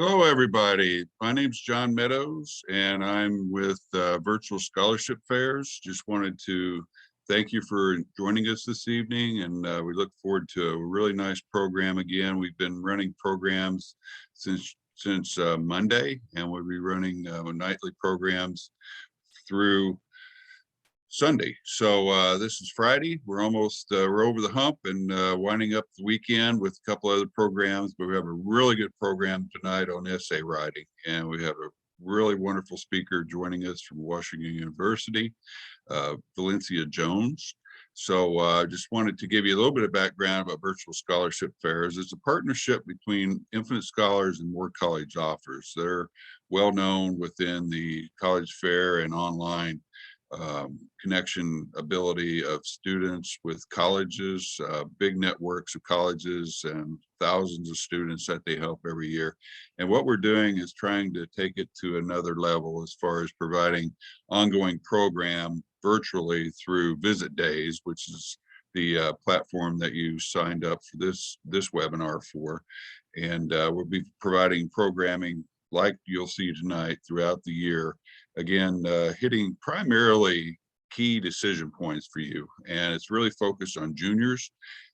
Hello, everybody. My name's John Meadows, and I'm with Virtual Scholarship Fairs. Just wanted to thank you for joining us this evening, and we look forward to a really nice program again. We've been running programs since Monday, and we'll be running nightly programs through Sunday. So this is Friday. We're over the hump and winding up the weekend with a couple other programs, but we have a really good program tonight on essay writing, and we have a really wonderful speaker joining us from Washington University, Valencia Jones. So I just wanted to give you a little bit of background about Virtual Scholarship Fairs. It's a partnership between Infinite Scholars and Ward College Offers. They're well known within the college fair and online connection ability of students with colleges, big networks of colleges and thousands of students that they help every year. And what we're doing is trying to take it to another level as far as providing ongoing program virtually through Visit Days, which is the platform that you signed up for this webinar for. And we'll be providing programming like you'll see tonight throughout the year, again, hitting primarily key decision points for you. And it's really focused on juniors,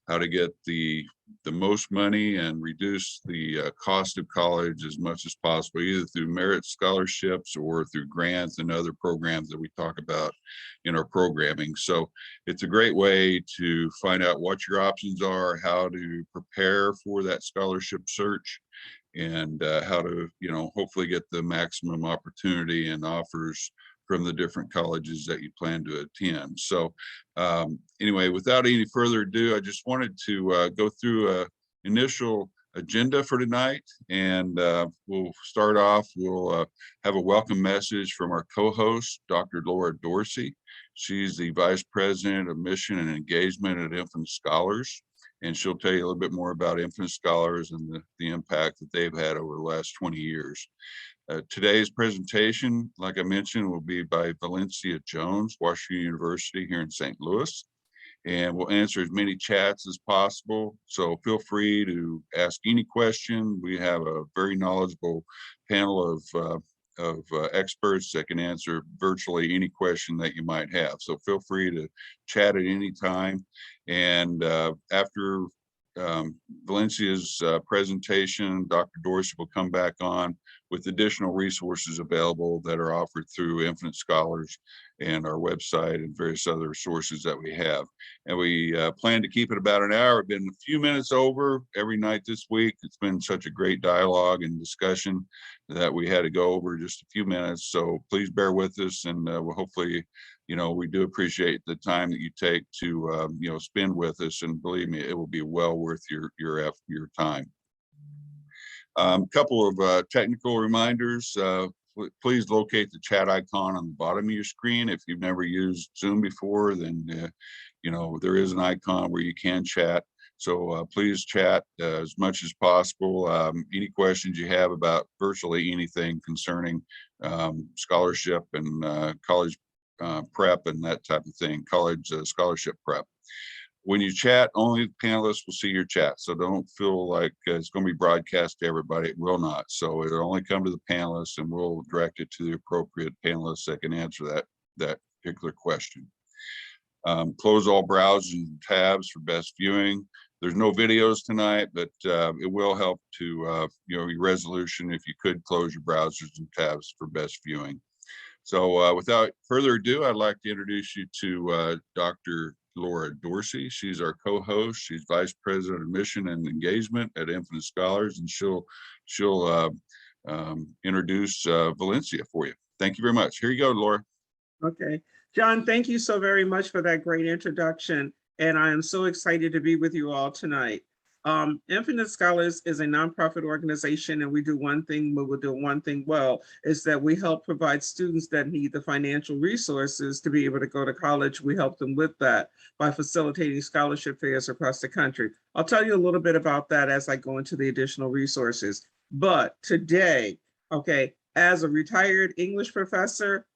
how to get the most money and reduce the cost of college as much as possible, either through merit scholarships or through grants and other programs that we talk about in our programming. So it's a great way to find out what your options are, how to prepare for that scholarship search, and how to, hopefully get the maximum opportunity and offers from the different colleges that you plan to attend. So anyway, without any further ado, I just wanted to go through a initial agenda for tonight, and we'll start off. We'll have a welcome message from our co-host, Dr. Laura Dorsey. She's the Vice President of Mission and Engagement at Infinite Scholars, and she'll tell you a little bit more about Infinite Scholars and the impact that they've had over the last 20 years. Today's presentation, like I mentioned, will be by Valencia Jones, Washington University here in St. Louis, and we'll answer as many chats as possible. So feel free to ask any question. We have a very knowledgeable panel of experts that can answer virtually any question that you might have. So feel free to chat at any time. And after Valencia's presentation, Dr. Dorsey will come back on with additional resources available that are offered through Infinite Scholars and our website and various other sources that we have. And we plan to keep it about an hour. We've been a few minutes over every night this week. It's been such a great dialogue and discussion that we had to go over just a few minutes. So please bear with us, and we'll hopefully, we do appreciate the time that you take to, spend with us. And believe me, it will be well worth your time. Couple of technical reminders. Please locate the chat icon on the bottom of your screen. If you've never used Zoom before, then, there is an icon where you can chat. So please chat as much as possible. Any questions you have about virtually anything concerning scholarship and college prep and that type of thing, college scholarship prep. When you chat, only the panelists will see your chat. So don't feel like it's going to be broadcast to everybody. It will not. So it'll only come to the panelists, and we'll direct it to the appropriate panelists that can answer that particular question. Close all browsers and tabs for best viewing. There's no videos tonight, but it will help to, your resolution if you could close your browsers and tabs for best viewing. So without further ado, I'd like to introduce you to Dr. Laura Dorsey. She's our co-host. She's Vice President of Mission and Engagement at Infinite Scholars, and she'll introduce Valencia for you. Thank you very much. Here you go, Laura. Okay. John, thank you so very much for that great introduction. And I am so excited to be with you all tonight. Infinite Scholars is a nonprofit organization, and we do one thing, but we'll do one thing well, is that we help provide students that need the financial resources to be able to go to college. We help them with that by facilitating scholarship fairs across the country. I'll tell you a little bit about that as I go into the additional resources. But today, okay, as a retired English professor,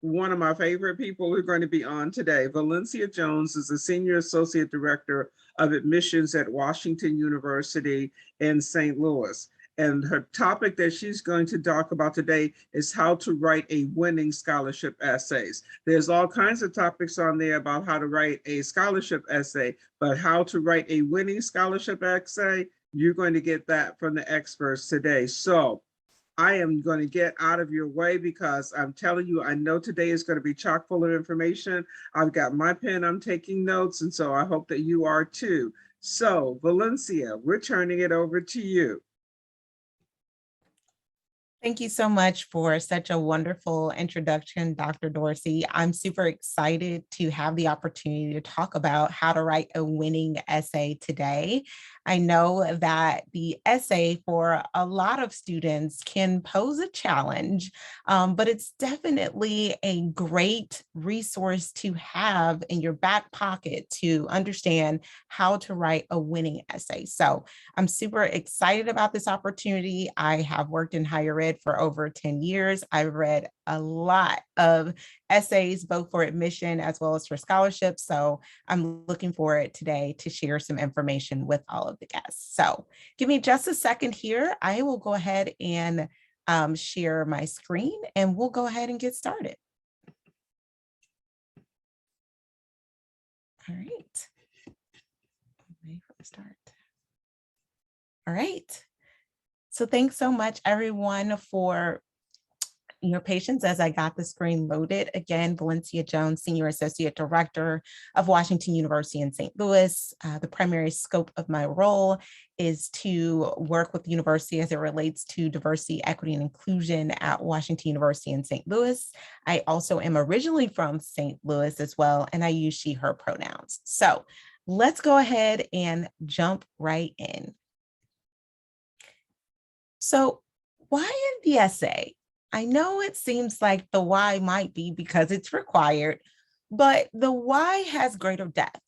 one of my favorite people who are going to be on today, Valencia Jones, is the Senior Associate Director of Admissions at Washington University in St. Louis. And her topic that she's going to talk about today is how to write a winning scholarship essays. There's all kinds of topics on there about how to write a scholarship essay, but how to write a winning scholarship essay, you're going to get that from the experts today. So I am going to get out of your way because I'm telling you, I know today is going to be chock full of information. I've got my pen, I'm taking notes, and so I hope that you are too. So Valencia, we're turning it over to you. Thank you so much for such a wonderful introduction, Dr. Dorsey. I'm super excited to have the opportunity to talk about how to write a winning essay today. I know that the essay for a lot of students can pose a challenge, but it's definitely a great resource to have in your back pocket to understand how to write a winning essay. So I'm super excited about this opportunity. I have worked in higher ed for over 10 years. I've read a lot of essays, both for admission as well as for scholarships. So I'm looking forward today to share some information with all of the guests. So give me just a second here. I will go ahead and share my screen and we'll go ahead and get started. All right. Ready for the start. All right. So thanks so much, everyone, for your patience as I got the screen loaded. Again, Valencia Jones, Senior Associate Director of Washington University in St. Louis. The primary scope of my role is to work with the university as it relates to diversity, equity, and inclusion at Washington University in St. Louis. I also am originally from St. Louis as well, and I use she, her pronouns. So let's go ahead and jump right in. So why the essay? I know it seems like the why might be because it's required, but the why has greater depth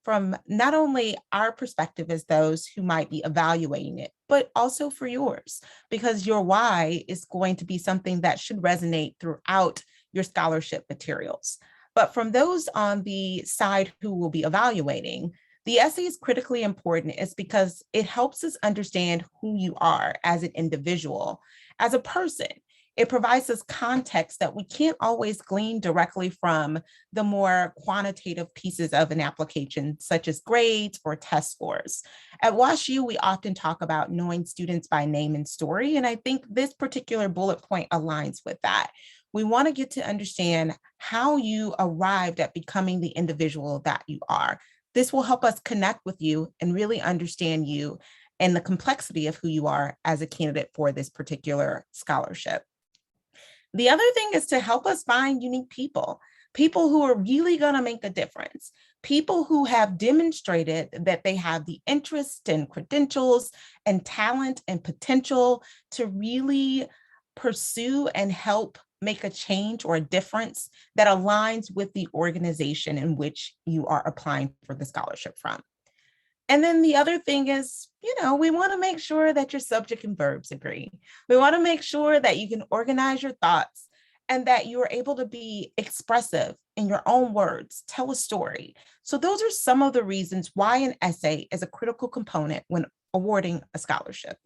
from not only our perspective as those who might be evaluating it, but also for yours, because your why is going to be something that should resonate throughout your scholarship materials. But from those on the side who will be evaluating, the essay is critically important is because it helps us understand who you are as an individual, as a person. It provides us context that we can't always glean directly from the more quantitative pieces of an application, such as grades or test scores. At WashU, we often talk about knowing students by name and story, and I think this particular bullet point aligns with that. We want to get to understand how you arrived at becoming the individual that you are. This will help us connect with you and really understand you and the complexity of who you are as a candidate for this particular scholarship. The other thing is to help us find unique people who are really going to make a difference, people who have demonstrated that they have the interest and credentials and talent and potential to really pursue and help make a change or a difference that aligns with the organization in which you are applying for the scholarship from. And then the other thing is, we want to make sure that your subject and verbs agree. We want to make sure that you can organize your thoughts and that you are able to be expressive in your own words, tell a story. So those are some of the reasons why an essay is a critical component when awarding a scholarship.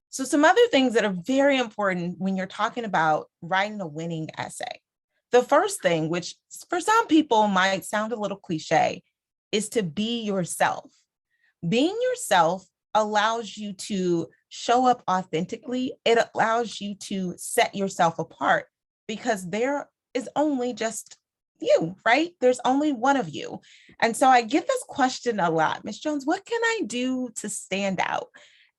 So some other things that are very important when you're talking about writing a winning essay. The first thing, which for some people might sound a little cliche, is to be yourself. Being yourself allows you to show up authentically. It allows you to set yourself apart because there is only just you, right? There's only one of you. And so I get this question a lot, Ms. Jones, what can I do to stand out?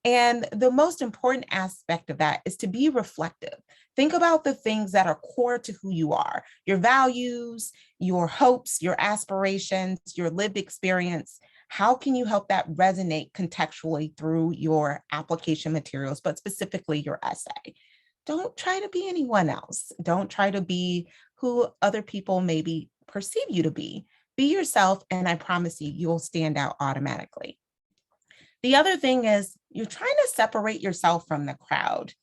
And the most important aspect of that is to be reflective. Think about the things that are core to who you are, your values, your hopes, your aspirations, your lived experience. How can you help that resonate contextually through your application materials, but specifically your essay? Don't try to be anyone else. Don't try to be who other people maybe perceive you to be. Be yourself, and I promise you, you'll stand out automatically. The other thing is you're trying to separate yourself from the crowd.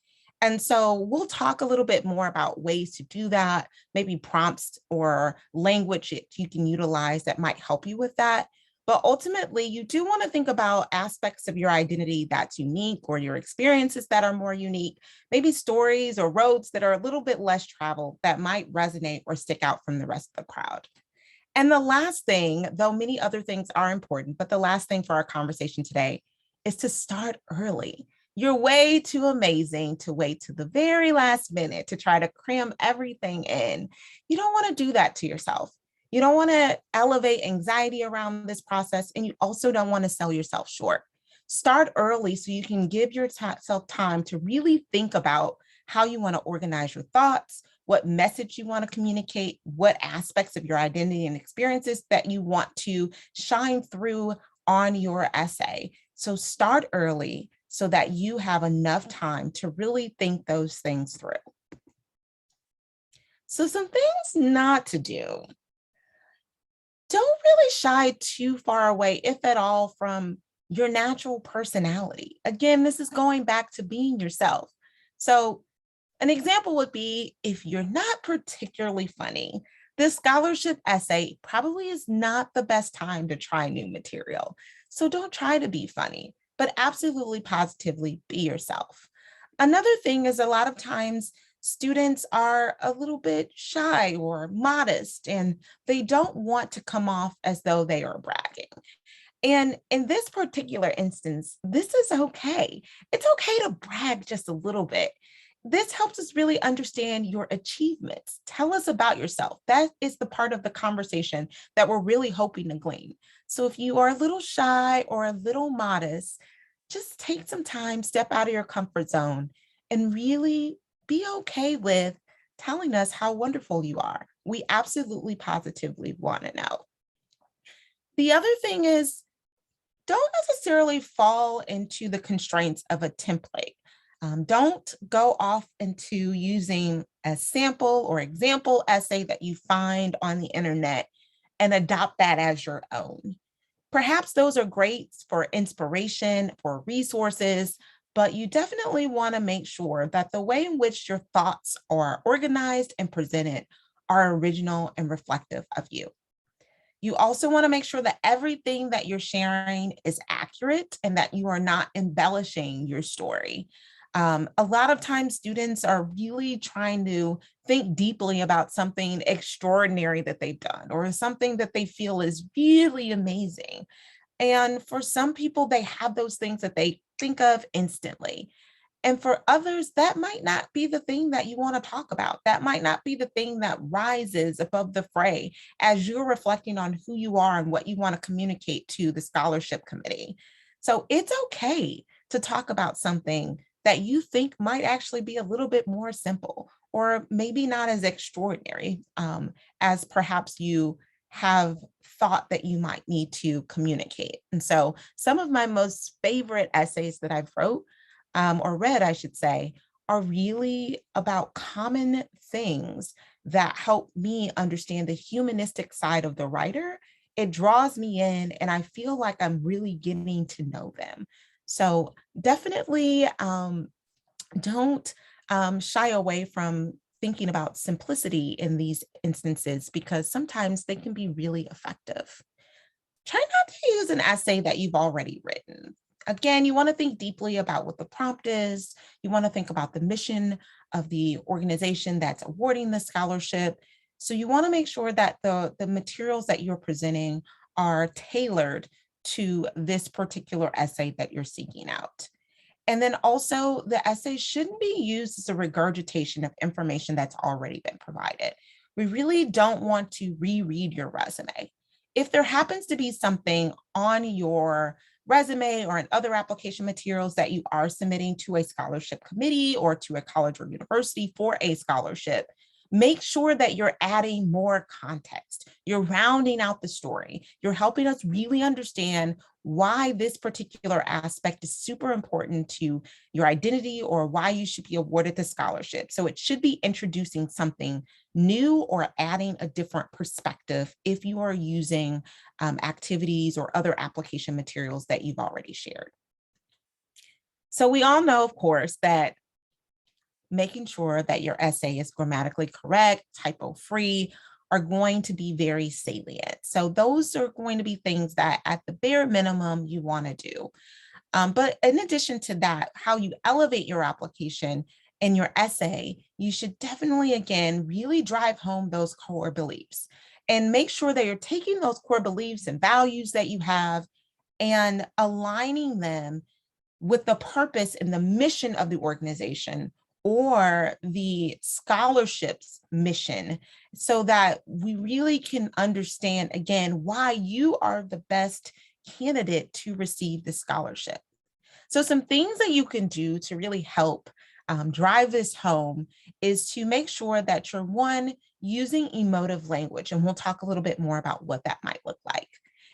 And so we'll talk a little bit more about ways to do that, maybe prompts or language that you can utilize that might help you with that. But ultimately, you do want to think about aspects of your identity that's unique or your experiences that are more unique, maybe stories or roads that are a little bit less traveled that might resonate or stick out from the rest of the crowd. And the last thing, though many other things are important, but the last thing for our conversation today is to start early. You're way too amazing to wait to the very last minute to try to cram everything in. You don't want to do that to yourself. You don't want to elevate anxiety around this process, and you also don't want to sell yourself short. Start early so you can give yourself time to really think about how you want to organize your thoughts, what message you want to communicate, what aspects of your identity and experiences that you want to shine through on your essay. So start early so that you have enough time to really think those things through. So some things not to do. Don't really shy too far away, if at all, from your natural personality. Again, this is going back to being yourself. So an example would be if you're not particularly funny, this scholarship essay probably is not the best time to try new material. So don't try to be funny, but absolutely positively be yourself. Another thing is a lot of times students are a little bit shy or modest, and they don't want to come off as though they are bragging. And in this particular instance, this is okay. It's okay to brag just a little bit. This helps us really understand your achievements. Tell us about yourself. That is the part of the conversation that we're really hoping to glean. So if you are a little shy or a little modest, just take some time, step out of your comfort zone, and really be okay with telling us how wonderful you are. We absolutely positively want to know. The other thing is, don't necessarily fall into the constraints of a template. Don't go off into using a sample or example essay that you find on the internet and adopt that as your own. Perhaps those are great for inspiration, for resources, but you definitely want to make sure that the way in which your thoughts are organized and presented are original and reflective of you. You also want to make sure that everything that you're sharing is accurate and that you are not embellishing your story. A lot of times students are really trying to think deeply about something extraordinary that they've done or something that they feel is really amazing. And for some people, they have those things that they think of instantly. And for others, that might not be the thing that you want to talk about. That might not be the thing that rises above the fray as you're reflecting on who you are and what you want to communicate to the scholarship committee. So it's okay to talk about something that you think might actually be a little bit more simple or maybe not as extraordinary as perhaps you have thought that you might need to communicate. And so some of my most favorite essays that I've wrote or read, I should say, are really about common things that help me understand the humanistic side of the writer. It draws me in, and I feel like I'm really getting to know them. So definitely don't shy away from thinking about simplicity in these instances because sometimes they can be really effective. Try not to use an essay that you've already written. Again, you want to think deeply about what the prompt is. You want to think about the mission of the organization that's awarding the scholarship. So you want to make sure that the materials that you're presenting are tailored to this particular essay that you're seeking out. And then also the essay shouldn't be used as a regurgitation of information that's already been provided. We really don't want to reread your resume. If there happens to be something on your resume or in other application materials that you are submitting to a scholarship committee or to a college or university for a scholarship, make sure that you're adding more context. You're rounding out the story. You're helping us really understand why this particular aspect is super important to your identity or why you should be awarded the scholarship. So it should be introducing something new or adding a different perspective if you are using activities or other application materials that you've already shared. So we all know, of course, that making sure that your essay is grammatically correct, typo-free, are going to be very salient. So those are going to be things that at the bare minimum you want to do. But in addition to that, how you elevate your application and your essay, you should definitely, again, really drive home those core beliefs and make sure that you're taking those core beliefs and values that you have and aligning them with the purpose and the mission of the organization or the scholarship's mission, so that we really can understand, again, why you are the best candidate to receive the scholarship. So some things that you can do to really help drive this home is to make sure that you're, one, using emotive language, and we'll talk a little bit more about what that might look like.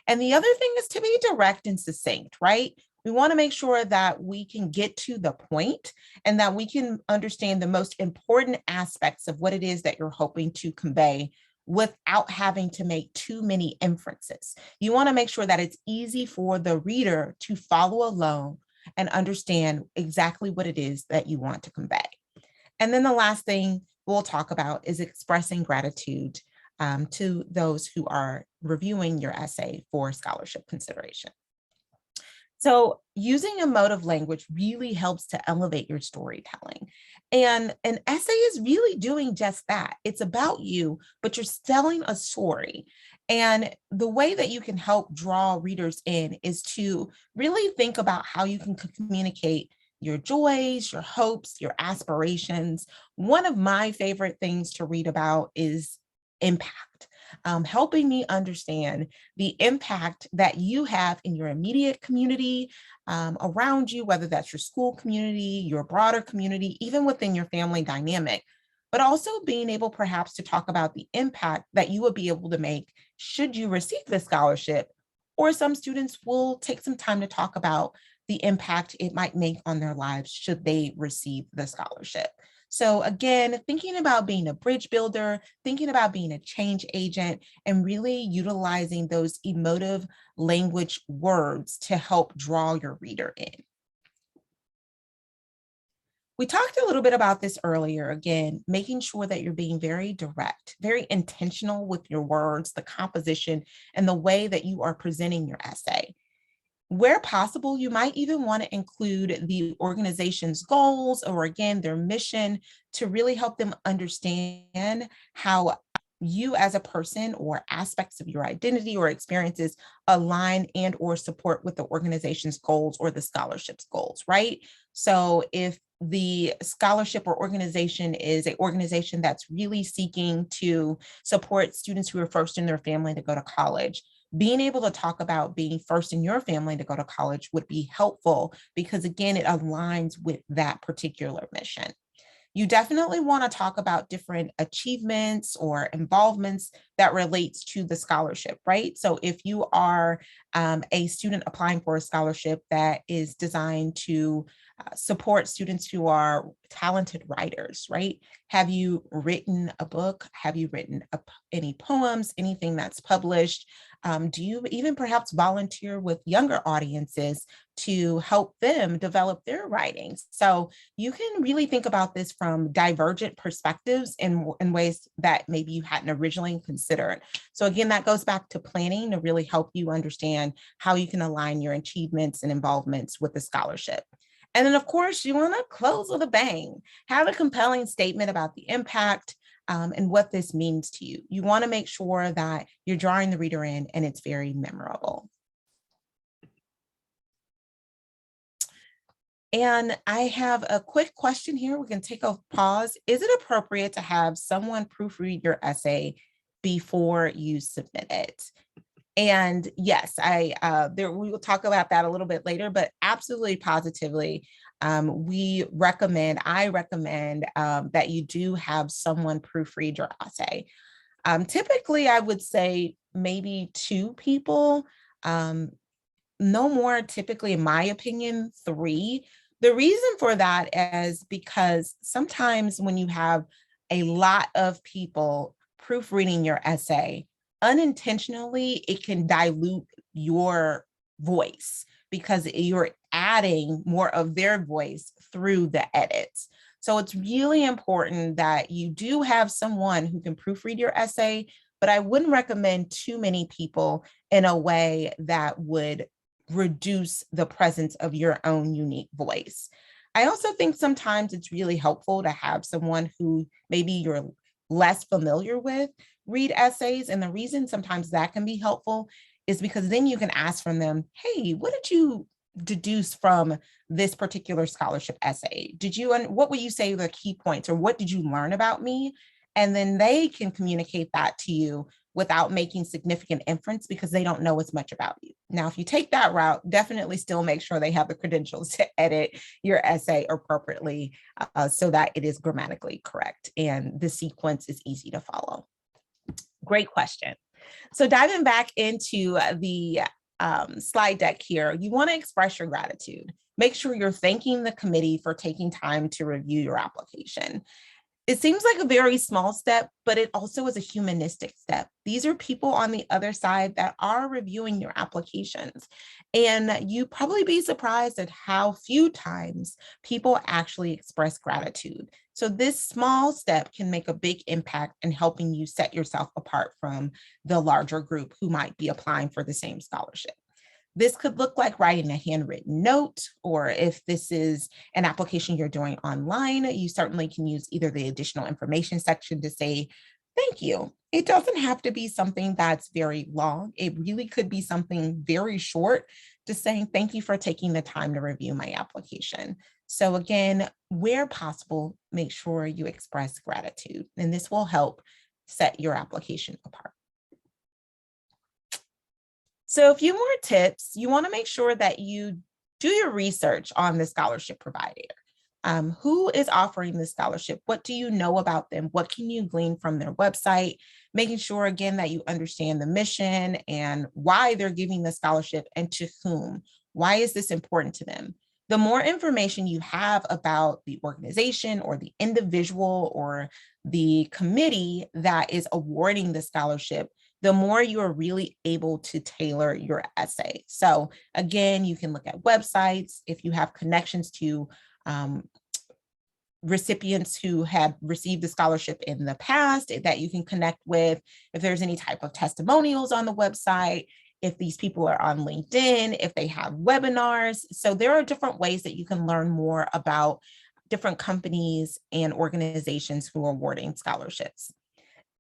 And the other thing is to be direct and succinct, right? We want to make sure that we can get to the point and that we can understand the most important aspects of what it is that you're hoping to convey without having to make too many inferences. You want to make sure that it's easy for the reader to follow along and understand exactly what it is that you want to convey. And then the last thing we'll talk about is expressing gratitude to those who are reviewing your essay for scholarship consideration. So using emotive language really helps to elevate your storytelling. And an essay is really doing just that. It's about you, but you're telling a story. And the way that you can help draw readers in is to really think about how you can communicate your joys, your hopes, your aspirations. One of my favorite things to read about is impact. Helping me understand the impact that you have in your immediate community around you, whether that's your school community, your broader community, even within your family dynamic, but also being able perhaps to talk about the impact that you would be able to make should you receive the scholarship. Or some students will take some time to talk about the impact it might make on their lives should they receive the scholarship. So again, thinking about being a bridge builder, thinking about being a change agent, and really utilizing those emotive language words to help draw your reader in. We talked a little bit about this earlier, again, making sure that you're being very direct, very intentional with your words, the composition, and the way that you are presenting your essay. Where possible, you might even want to include the organization's goals or, again, their mission to really help them understand how you as a person or aspects of your identity or experiences align and or support with the organization's goals or the scholarship's goals, right? So if the scholarship or organization is an organization that's really seeking to support students who are first in their family to go to college, being able to talk about being first in your family to go to college would be helpful because, again, it aligns with that particular mission. You definitely want to talk about different achievements or involvements that relates to the scholarship, right? So if you are a student applying for a scholarship that is designed to support students who are talented writers, right? Have you written a book? Have you written any poems, anything that's published? Do you even perhaps volunteer with younger audiences to help them develop their writings? So you can really think about this from divergent perspectives in ways that maybe you hadn't originally considered. So again, that goes back to planning to really help you understand how you can align your achievements and involvements with the scholarship. And then, of course, you want to close with a bang. Have a compelling statement about the impact and what this means to you. You want to make sure that you're drawing the reader in and it's very memorable. And I have a quick question here. We can take a pause. Is it appropriate to have someone proofread your essay before you submit it? And yes, we will talk about that a little bit later, but absolutely positively, I recommend that you do have someone proofread your essay. Typically, I would say maybe 2 people, no more, typically, in my opinion, 3. The reason for that is because sometimes when you have a lot of people proofreading your essay, unintentionally, it can dilute your voice because you're adding more of their voice through the edits. So it's really important that you do have someone who can proofread your essay, but I wouldn't recommend too many people in a way that would reduce the presence of your own unique voice. I also think sometimes it's really helpful to have someone who maybe you're less familiar with read essays. And the reason sometimes that can be helpful is because then you can ask from them, hey, what did you deduce from this particular scholarship essay? What would you say were the key points, or what did you learn about me? And then they can communicate that to you without making significant inference because they don't know as much about you. Now, if you take that route, definitely still make sure they have the credentials to edit your essay appropriately so that it is grammatically correct and the sequence is easy to follow. Great question. So diving back into the slide deck here, you want to express your gratitude. Make sure you're thanking the committee for taking time to review your application. It seems like a very small step, but it also is a humanistic step. These are people on the other side that are reviewing your applications. And you'd probably be surprised at how few times people actually express gratitude. So this small step can make a big impact in helping you set yourself apart from the larger group who might be applying for the same scholarship. This could look like writing a handwritten note, or if this is an application you're doing online, you certainly can use either the additional information section to say, thank you. It doesn't have to be something that's very long. It really could be something very short, just saying, thank you for taking the time to review my application. So again, where possible, make sure you express gratitude, and this will help set your application apart. So a few more tips. You want to make sure that you do your research on the scholarship provider. Who is offering the scholarship? What do you know about them? What can you glean from their website? Making sure, again, that you understand the mission and why they're giving the scholarship and to whom. Why is this important to them? The more information you have about the organization or the individual or the committee that is awarding the scholarship, the more you are really able to tailor your essay. So again, you can look at websites. If you have connections to recipients who have received the scholarship in the past that you can connect with, if there's any type of testimonials on the website, if these people are on LinkedIn, if they have webinars. So there are different ways that you can learn more about different companies and organizations who are awarding scholarships.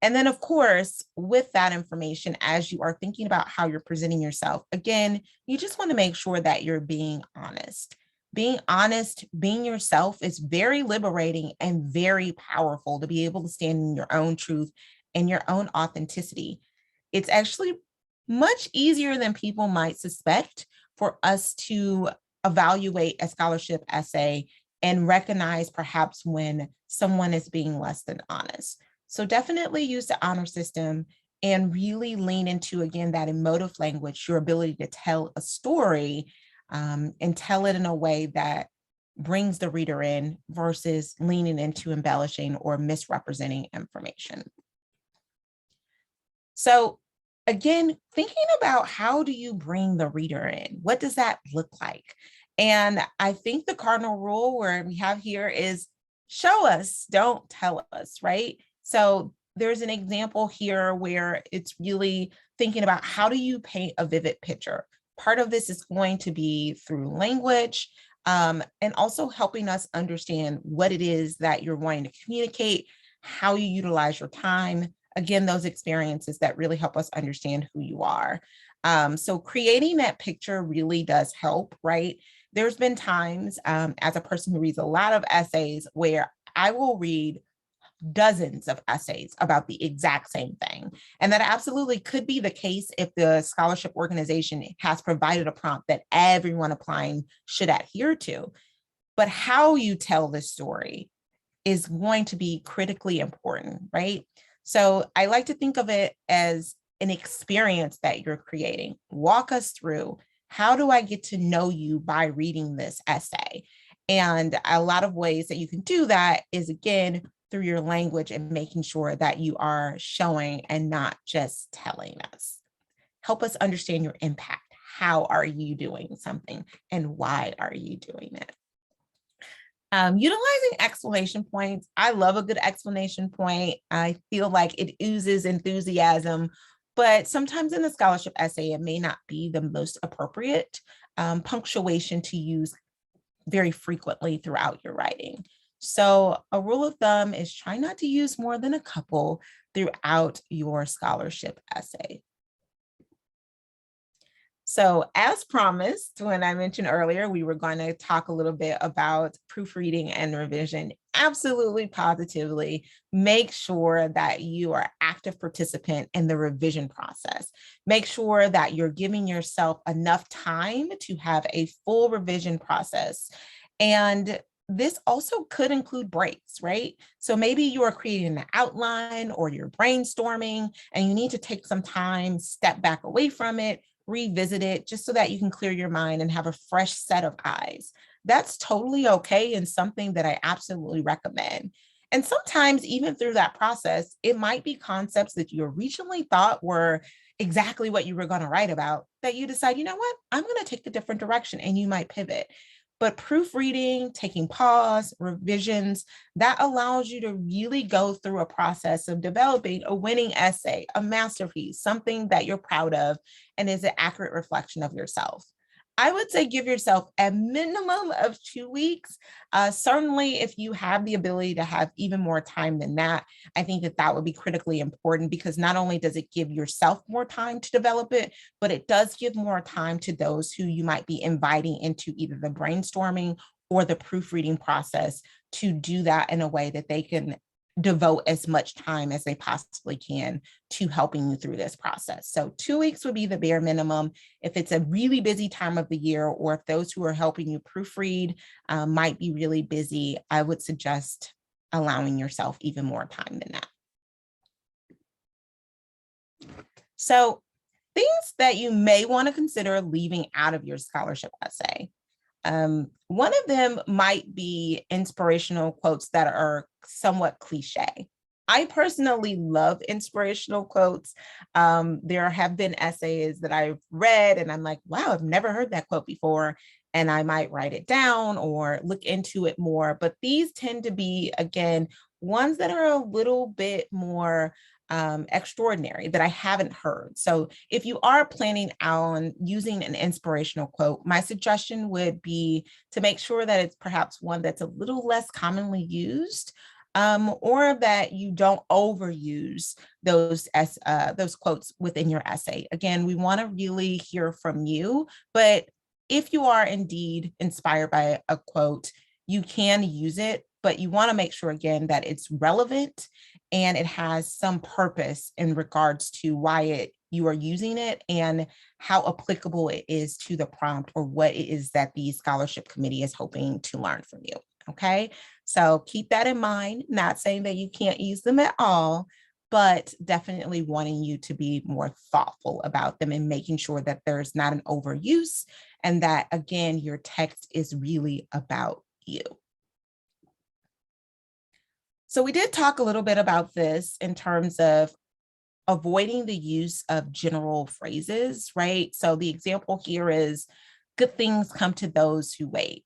And then, of course, with that information, as you are thinking about how you're presenting yourself, again, you just want to make sure that you're being honest. Being honest, being yourself is very liberating and very powerful to be able to stand in your own truth and your own authenticity. It's actually much easier than people might suspect for us to evaluate a scholarship essay and recognize perhaps when someone is being less than honest. So definitely use the honor system and really lean into, again, that emotive language, your ability to tell a story and tell it in a way that brings the reader in versus leaning into embellishing or misrepresenting information. So again, thinking about how do you bring the reader in? What does that look like? And I think the cardinal rule where we have here is show us, don't tell us, right? So there's an example here where it's really thinking about how do you paint a vivid picture? Part of this is going to be through language and also helping us understand what it is that you're wanting to communicate, how you utilize your time. Again, those experiences that really help us understand who you are. So creating that picture really does help, right? There's been times as a person who reads a lot of essays where I will read dozens of essays about the exact same thing. And that absolutely could be the case if the scholarship organization has provided a prompt that everyone applying should adhere to. But how you tell this story is going to be critically important, right? So I like to think of it as an experience that you're creating. Walk us through, how do I get to know you by reading this essay? And a lot of ways that you can do that is, again, through your language and making sure that you are showing and not just telling us. Help us understand your impact. How are you doing something and why are you doing it? Utilizing exclamation points. I love a good explanation point. I feel like it oozes enthusiasm, but sometimes in the scholarship essay, it may not be the most appropriate punctuation to use very frequently throughout your writing. So a rule of thumb is try not to use more than a couple throughout your scholarship essay. So as promised, when I mentioned earlier, we were going to talk a little bit about proofreading and revision. Absolutely, positively, make sure that you are active participant in the revision process. Make sure that you're giving yourself enough time to have a full revision process. And this also could include breaks, right? So maybe you are creating an outline or you're brainstorming and you need to take some time, step back away from it, revisit it just so that you can clear your mind and have a fresh set of eyes. That's totally okay and something that I absolutely recommend. And sometimes even through that process, it might be concepts that you originally thought were exactly what you were going to write about that you decide, you know what, I'm going to take a different direction, and you might pivot. But proofreading, taking pause, revisions, that allows you to really go through a process of developing a winning essay, a masterpiece, something that you're proud of and is an accurate reflection of yourself. I would say give yourself a minimum of 2 weeks. Certainly, if you have the ability to have even more time than that, I think that that would be critically important, because not only does it give yourself more time to develop it, but it does give more time to those who you might be inviting into either the brainstorming or the proofreading process to do that in a way that they can devote as much time as they possibly can to helping you through this process. So 2 weeks would be the bare minimum. If it's a really busy time of the year, or if those who are helping you proofread might be really busy, I would suggest allowing yourself even more time than that. So things that you may want to consider leaving out of your scholarship essay. One of them might be inspirational quotes that are somewhat cliche. I personally love inspirational quotes. There have been essays that I've read and I'm like, wow, I've never heard that quote before. And I might write it down or look into it more. But these tend to be, again, ones that are a little bit more extraordinary that I haven't heard. So if you are planning on using an inspirational quote, my suggestion would be to make sure that it's perhaps one that's a little less commonly used, or that you don't overuse those quotes within your essay. Again, we want to really hear from you, but if you are indeed inspired by a quote, you can use it, but you want to make sure, again, that it's relevant and it has some purpose in regards to why you are using it and how applicable it is to the prompt or what it is that the scholarship committee is hoping to learn from you. Okay, so keep that in mind. Not saying that you can't use them at all, but definitely wanting you to be more thoughtful about them and making sure that there's not an overuse and that, again, your text is really about you. So we did talk a little bit about this in terms of avoiding the use of general phrases, right? So the example here is, good things come to those who wait.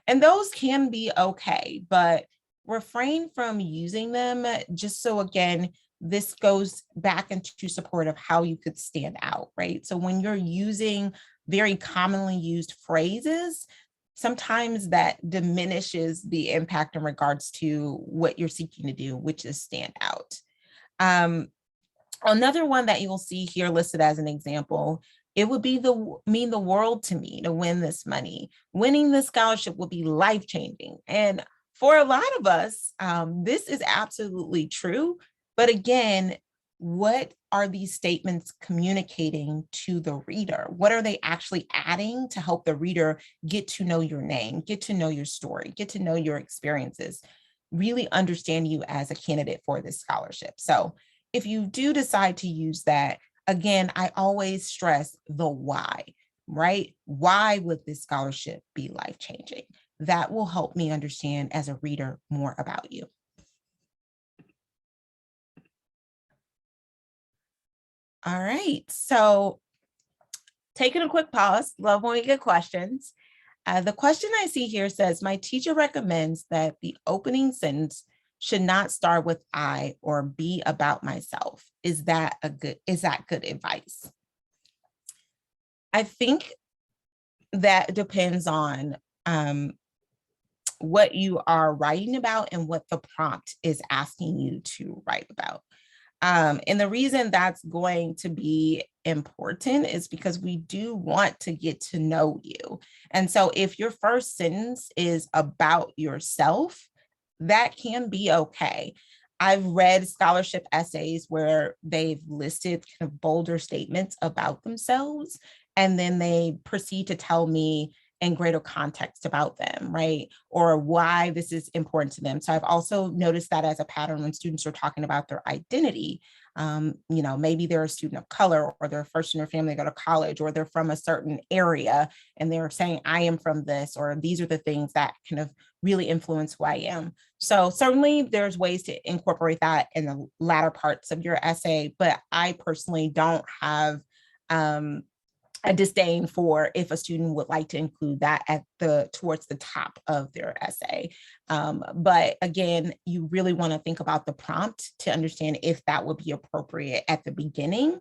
And those can be okay, but refrain from using them just so, again, this goes back into support of how you could stand out, right? So when you're using very commonly used phrases, sometimes that diminishes the impact in regards to what you're seeking to do, which is stand out. Another one that you'll see here listed as an example, it would be mean the world to me to win this money. Winning this scholarship will be life-changing. And for a lot of us, this is absolutely true. But again, what are these statements communicating to the reader? What are they actually adding to help the reader get to know your name, get to know your story, get to know your experiences, really understand you as a candidate for this scholarship? So if you do decide to use that, again, I always stress the why, right? Why would this scholarship be life-changing? That will help me understand as a reader more about you. All right, so taking a quick pause, love when we get questions. The question I see here says, my teacher recommends that the opening sentence should not start with I or be about myself. Is that good advice? I think that depends on what you are writing about and what the prompt is asking you to write about. And the reason that's going to be important is because we do want to get to know you. And so if your first sentence is about yourself, that can be okay. I've read scholarship essays where they've listed kind of bolder statements about themselves, and then they proceed to tell me in greater context about them, right? Or why this is important to them. So I've also noticed that as a pattern when students are talking about their identity. Maybe they're a student of color, or they're first in their family to go to college, or they're from a certain area and they're saying, I am from this, or these are the things that kind of really influence who I am. So certainly there's ways to incorporate that in the latter parts of your essay, but I personally don't have a disdain for if a student would like to include that towards the top of their essay. But again, you really want to think about the prompt to understand if that would be appropriate at the beginning.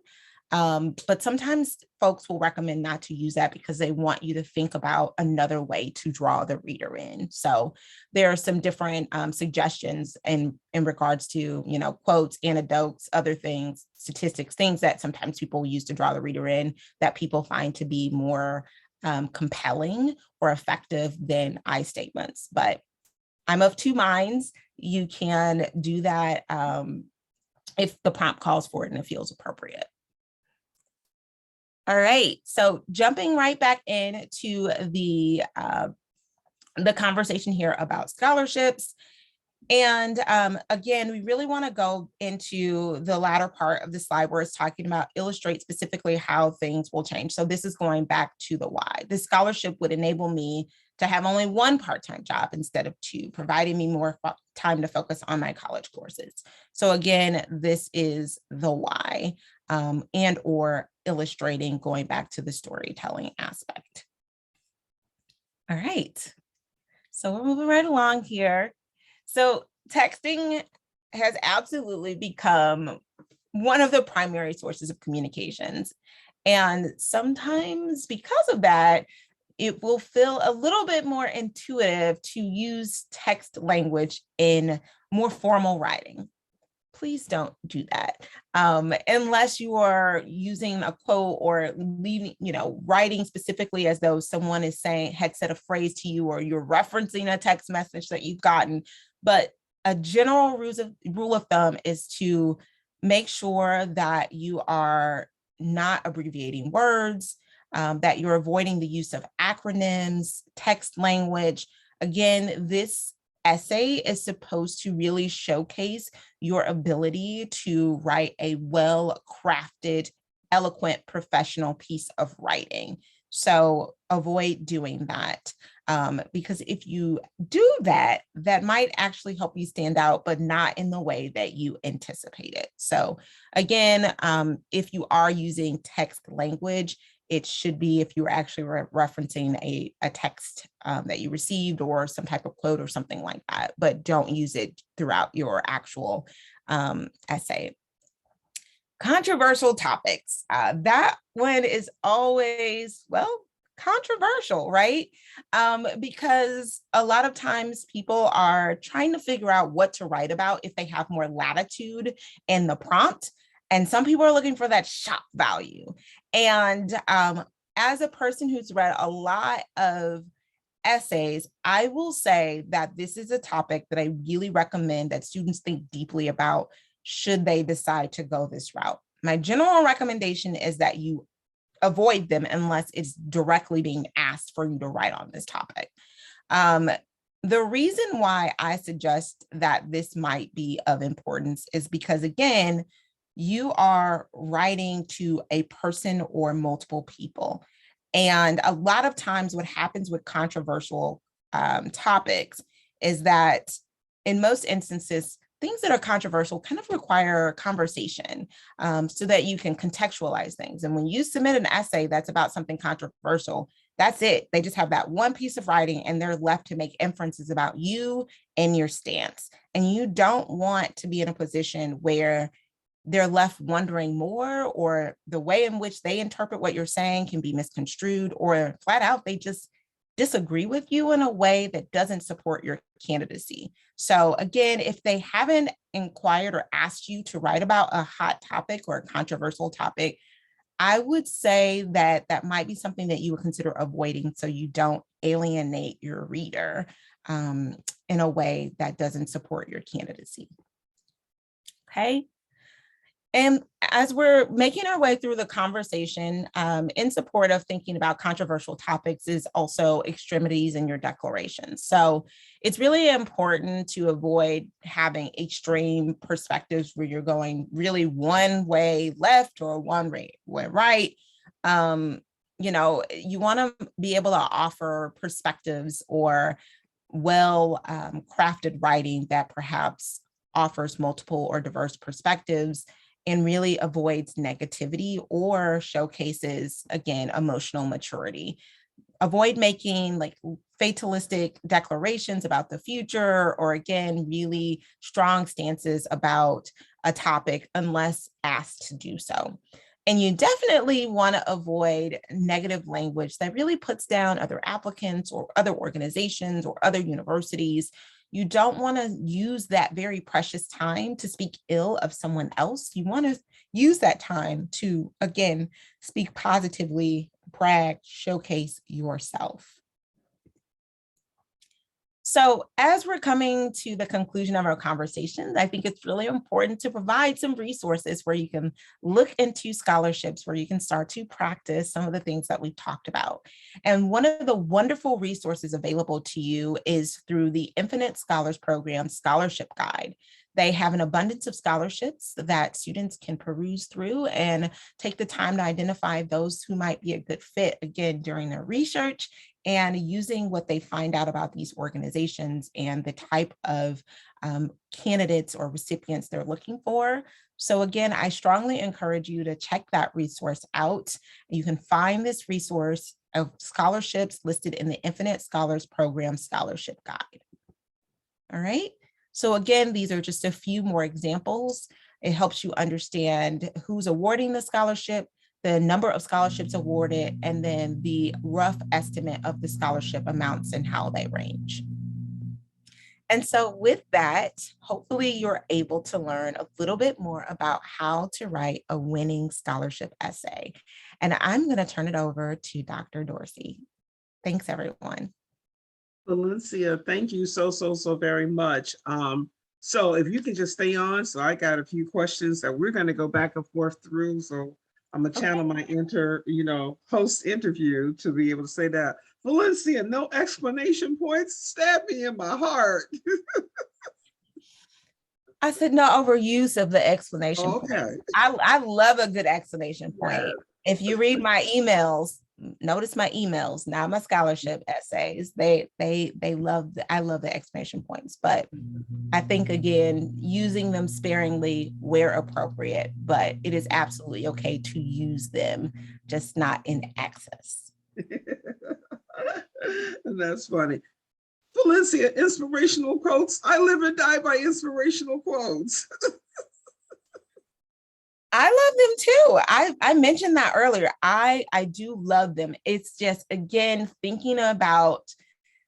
But sometimes folks will recommend not to use that because they want you to think about another way to draw the reader in. So there are some different suggestions in regards to, quotes, anecdotes, other things, statistics, things that sometimes people use to draw the reader in that people find to be more compelling or effective than I statements. But I'm of two minds. You can do that if the prompt calls for it and it feels appropriate. All right, so jumping right back into the conversation here about scholarships. And again, we really want to go into the latter part of the slide where it's talking about illustrate specifically how things will change. So this is going back to the why. This scholarship would enable me to have only one part-time job instead of two, providing me more time to focus on my college courses. So again, this is the why, and or illustrating, going back to the storytelling aspect. All right, so we're moving right along here. So texting has absolutely become one of the primary sources of communications. And sometimes because of that, it will feel a little bit more intuitive to use text language in more formal writing. Please don't do that unless you are using a quote or writing specifically as though someone had said a phrase to you, or you're referencing a text message that you've gotten. But a general rule of thumb is to make sure that you are not abbreviating words, that you're avoiding the use of acronyms, text language. Again, this essay is supposed to really showcase your ability to write a well-crafted, eloquent, professional piece of writing. So avoid doing that, because if you do that, that might actually help you stand out, but not in the way that you anticipated. So again, if you are using text language, it should be if you're actually referencing a text that you received or some type of quote or something like that, but don't use it throughout your actual essay. Controversial topics. That one is always, controversial, right? Because a lot of times people are trying to figure out what to write about if they have more latitude in the prompt. And some people are looking for that shock value. And as a person who's read a lot of essays, I will say that this is a topic that I really recommend that students think deeply about should they decide to go this route. My general recommendation is that you avoid them unless it's directly being asked for you to write on this topic. The reason why I suggest that this might be of importance is because, again, you are writing to a person or multiple people. And a lot of times what happens with controversial topics is that in most instances, things that are controversial kind of require conversation so that you can contextualize things. And when you submit an essay that's about something controversial, That's it. They just have that one piece of writing and they're left to make inferences about you and your stance. And you don't want to be in a position where they're left wondering more, or the way in which they interpret what you're saying can be misconstrued, or flat out, they just disagree with you in a way that doesn't support your candidacy. So again, if they haven't inquired or asked you to write about a hot topic or a controversial topic, I would say that that might be something that you would consider avoiding so you don't alienate your reader in a way that doesn't support your candidacy. Okay. And as we're making our way through the conversation, in support of thinking about controversial topics is also extremities in your declaration. So it's really important to avoid having extreme perspectives where you're going really one way left or one way right. You know, you want to be able to offer perspectives or well crafted writing that perhaps offers multiple or diverse perspectives and really avoids negativity or showcases, again, emotional maturity. Avoid making like fatalistic declarations about the future, or again, really strong stances about a topic unless asked to do so. And you definitely want to avoid negative language that really puts down other applicants or other organizations or other universities. You don't want to use that very precious time to speak ill of someone else. You want to use that time to, again, speak positively, brag, showcase yourself. So as we're coming to the conclusion of our conversations, I think it's really important to provide some resources where you can look into scholarships, where you can start to practice some of the things that we've talked about. And one of the wonderful resources available to you is through the Infinite Scholars Program Scholarship Guide. They have an abundance of scholarships that students can peruse through and take the time to identify those who might be a good fit, again, during their research and using what they find out about these organizations and the type of candidates or recipients they're looking for. So again, I strongly encourage you to check that resource out. You can find this resource of scholarships listed in the Infinite Scholars Program Scholarship Guide. All right. So again, these are just a few more examples. It helps you understand who's awarding the scholarship, the number of scholarships awarded, and then the rough estimate of the scholarship amounts and how they range. And so with that, hopefully you're able to learn a little bit more about how to write a winning scholarship essay. And I'm going to turn it over to Dr. Dorsey. Thanks, everyone. Valencia, thank you so very much. So if you can just stay on, so I got a few questions that we're going to go back and forth through. So I'm gonna channel my host interview to be able to say that. Valencia, no explanation points, stab me in my heart. I said no overuse of the explanation Okay. point. I love a good explanation point. Yeah. If you read my emails, notice my emails, not my scholarship essays. I love the explanation points, but I think again, using them sparingly where appropriate, but it is absolutely okay to use them, just not in excess. That's funny. Valencia, inspirational quotes. I live and die by inspirational quotes. I love them too. I mentioned that earlier. I do love them. It's just, again, thinking about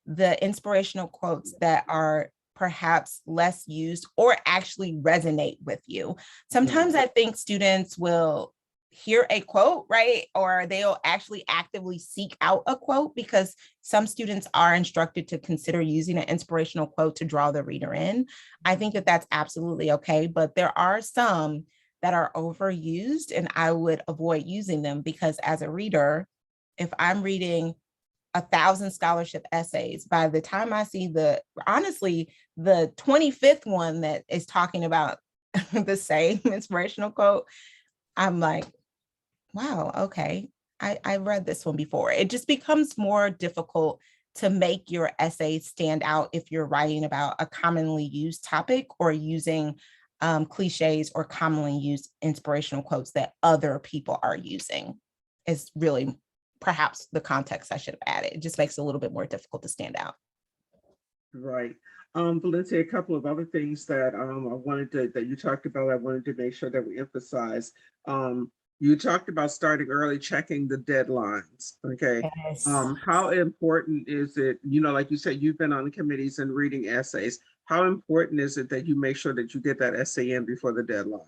the inspirational quotes that are perhaps less used or actually resonate with you. Sometimes I think students will hear a quote, right? Or they'll actually actively seek out a quote, because some students are instructed to consider using an inspirational quote to draw the reader in. I think that that's absolutely okay, but there are some that are overused and I would avoid using them, because as a reader, if I'm reading 1,000 scholarship essays, by the time I see the 25th one that is talking about the same inspirational quote, I'm like, wow, okay, I read this one before. It just becomes more difficult to make your essay stand out if you're writing about a commonly used topic or using cliches or commonly used inspirational quotes that other people are using. Is really perhaps the context I should have added. It just makes it a little bit more difficult to stand out. Right. Valencia, a couple of other things that I wanted to that you talked about, I wanted to make sure that we emphasize. You talked about starting early, checking the deadlines. Okay. Yes. How important is it, like you said, you've been on committees and reading essays. How important is it that you make sure that you get that essay in before the deadline?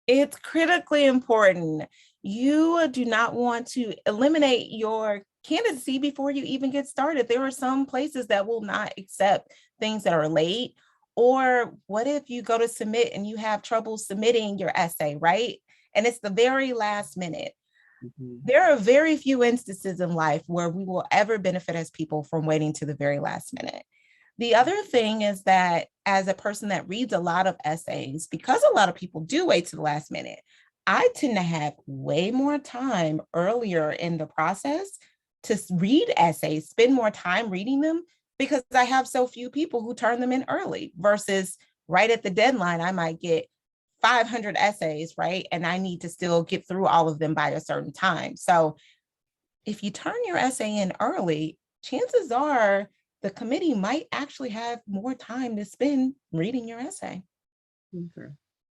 It's critically important. You do not want to eliminate your candidacy before you even get started. There are some places that will not accept things that are late. Or what if you go to submit and you have trouble submitting your essay, right? And it's the very last minute. Mhm. There are very few instances in life where we will ever benefit as people from waiting to the very last minute. The other thing is that as a person that reads a lot of essays, because a lot of people do wait to the last minute, I tend to have way more time earlier in the process to read essays, spend more time reading them, because I have so few people who turn them in early versus right at the deadline, I might get 500 essays, right? And I need to still get through all of them by a certain time. So if you turn your essay in early, chances are the committee might actually have more time to spend reading your essay. Okay.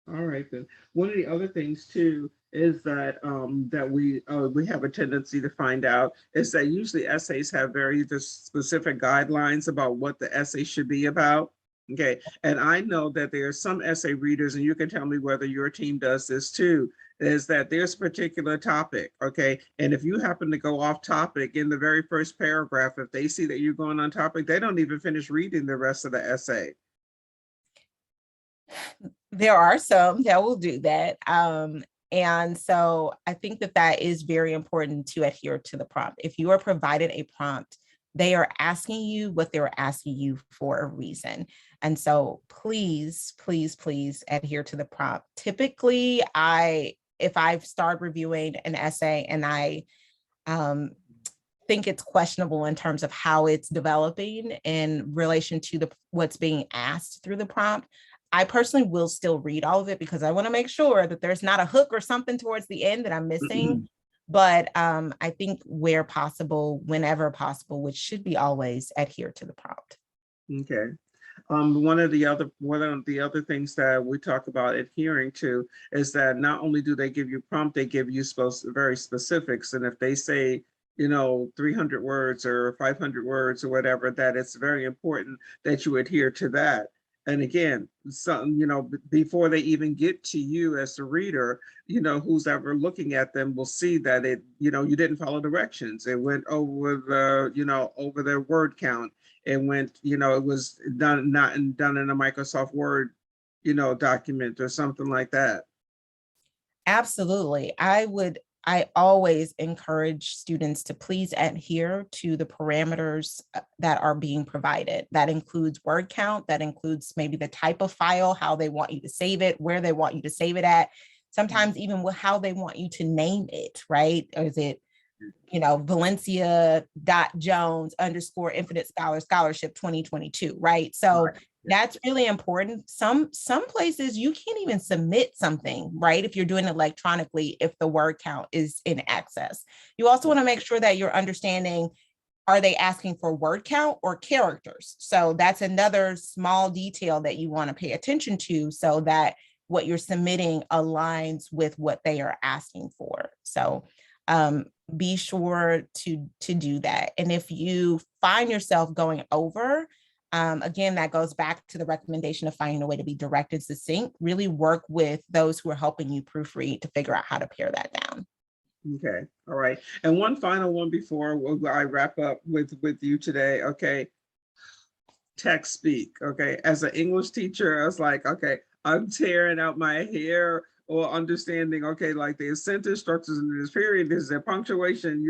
All right then. One of the other things too is that that we have a tendency to find out is that usually essays have very specific guidelines about what the essay should be about. Okay, and I know that there are some essay readers, and you can tell me whether your team does this too, is that there's a particular topic, okay? And if you happen to go off topic in the very first paragraph, if they see that you're going on topic, they don't even finish reading the rest of the essay. There are some that will do that. And so I think that that is very important to adhere to the prompt. If you are provided a prompt, they are asking you what they were asking you for a reason. And so please, please, please adhere to the prompt. Typically, if I've started reviewing an essay and I think it's questionable in terms of how it's developing in relation to what's being asked through the prompt, I personally will still read all of it because I want to make sure that there's not a hook or something towards the end that I'm missing. But I think where possible, whenever possible, which should be always, adhere to the prompt. Okay. One of the other things that we talk about adhering to is that not only do they give you prompt, they give you very specifics. And if they say, 300 words or 500 words or whatever, that it's very important that you adhere to that. And again, before they even get to you as the reader, who's ever looking at them will see that you didn't follow directions. It went over over their word count. It went, it was done in a Microsoft Word, document or something like that. Absolutely. I always encourage students to please adhere to the parameters that are being provided. That includes word count, that includes maybe the type of file, how they want you to save it, where they want you to save it at, sometimes even with how they want you to name it, right? Or is it, Valencia.Jones _ Infinite Scholarship 2022, right? So that's really important. Some places you can't even submit something, right? If you're doing it electronically, if the word count is in excess. You also want to make sure that you're understanding, are they asking for word count or characters? So that's another small detail that you want to pay attention to so that what you're submitting aligns with what they are asking for. So be sure to do that. And if you find yourself going over, again, that goes back to the recommendation of finding a way to be direct and succinct. Really work with those who are helping you proofread to figure out how to pare that down. Okay, all right. And one final one before I wrap up with you today. Okay, text speak. Okay, as an English teacher, I was like, okay, I'm tearing out my hair or understanding, okay, like there's sentence structures and there's period, there's a punctuation,